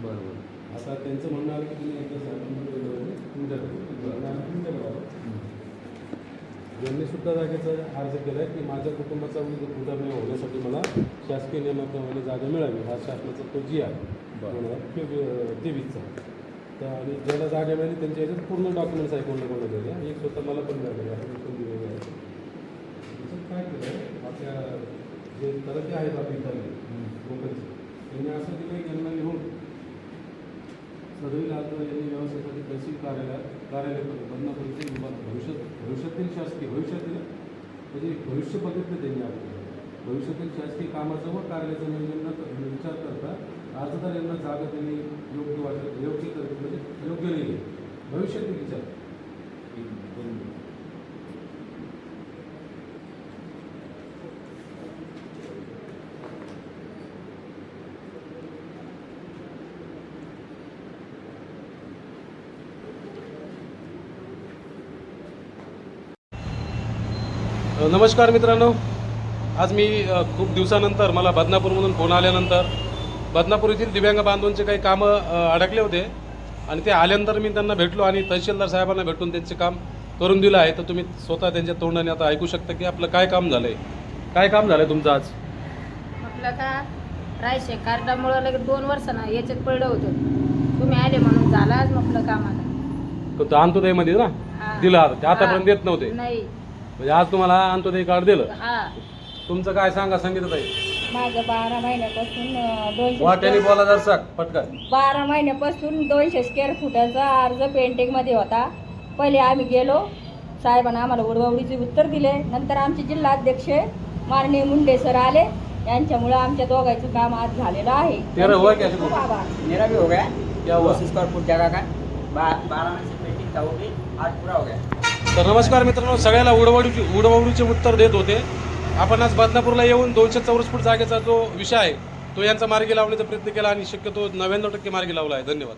बरोबर. आता त्यांचं म्हणणं आलं की तुम्ही एकदा साहेबांकडे तुमच्याकडे आलं. यांनी सुद्धा जागेचा अर्ज केला आहे की माझ्या कुटुंबाचा उदरनिर्वाह होण्यासाठी मला शासकीय नियमाप्रमाणे जागा मिळावी, हा शासनाचा तो जी आहे 2023चा. तर आणि ज्याला जागा मिळाली त्यांच्या ह्याच्यात पूर्ण डॉक्युमेंट्स आहे कोणाला दिले. एक स्वतः मला पण मिळालेलं आहे, मी पण दिलेलं आहे. त्याच्यात काय केलं आहे, आपल्या जे तरते आहेत आपली इथले लोकांचे, त्यांनी असं दिलं की यांना लिहून सदवी लाल यांनी व्यवसायासाठी तहसील कार्यालय बदनापूर इथे भविष्यातील शासकीय म्हणजे भविष्य बघितलं त्यांनी आपल्याला भविष्यातील शासकीय कामाचं व कार्यालयाचं नियोजन विचार करता अर्जदार यांना जागा त्यांनी योग्य वाटत म्हणजे योग्य नाही आहे. भविष्यातील विचार नमस्कार मित्रांनो, आज मी खूप दिवसानंतर मला बदनापूरमधून फोन आल्यानंतर बदनापूर येथील दिव्यांग बांधवांचे काही कामं अडकले होते आणि ते आल्यानंतर मी त्यांना भेटलो आणि तहसीलदार साहेबांना भेटून त्यांचे काम करून दिलं आहे. तर तुम्ही स्वतः त्यांच्या तोंडाने आता ऐकू शकता की आपलं काय काम झालं आहे. काय काम झालं आहे तुमचं आज? आपलं का राहायचे कार्डामुळं लगेच 2 वर्ष ना याच्यात पडलं होतं, तुम्ही आले म्हणून झालं आज आपलं कामाला. तो अंत्योदयमध्ये ना दिलं आतापर्यंत देत नव्हते, नाही म्हणजे आज तुम्हाला अंत्योदय कार्ड दिलं. हा, तुमचं काय सांगा सांगितलं ताई? माझं 12 महिन्यापासून 200 वाट्याने बोला जर पटकन. 12 महिन्यापासून 200 स्क्वेअर फुटाचा अर्ज पेंटिंगमध्ये होता. पहिले आम्ही गेलो, साहेबांना आम्हाला उडवाउडीचे उत्तर दिले. नंतर आमचे जिल्हाध्यक्ष माननीय मुंडे सर आले, यांच्यामुळे आमच्या दोघांचं काम आज झालेलं आहे. तेरा हुआ क्या? खूप आभार. मेरा भी हो गया। क्या हुआ? 200 स्क्वायर फुट जगह का 12 में से पेंटिंग था, वो भी आज पूरा हो गया। तर नमस्कार मित्रांनो, सगळ्याला उडवाउडीचे उत्तर देत होते. आपण आज बदनापूरला येऊन 200 चौरस फूट जागेचा जो विषय आहे तो यांचा मार्गी लावण्याचा प्रयत्न केला आणि शक्यतो 99% मार्गी लावला आहे. धन्यवाद.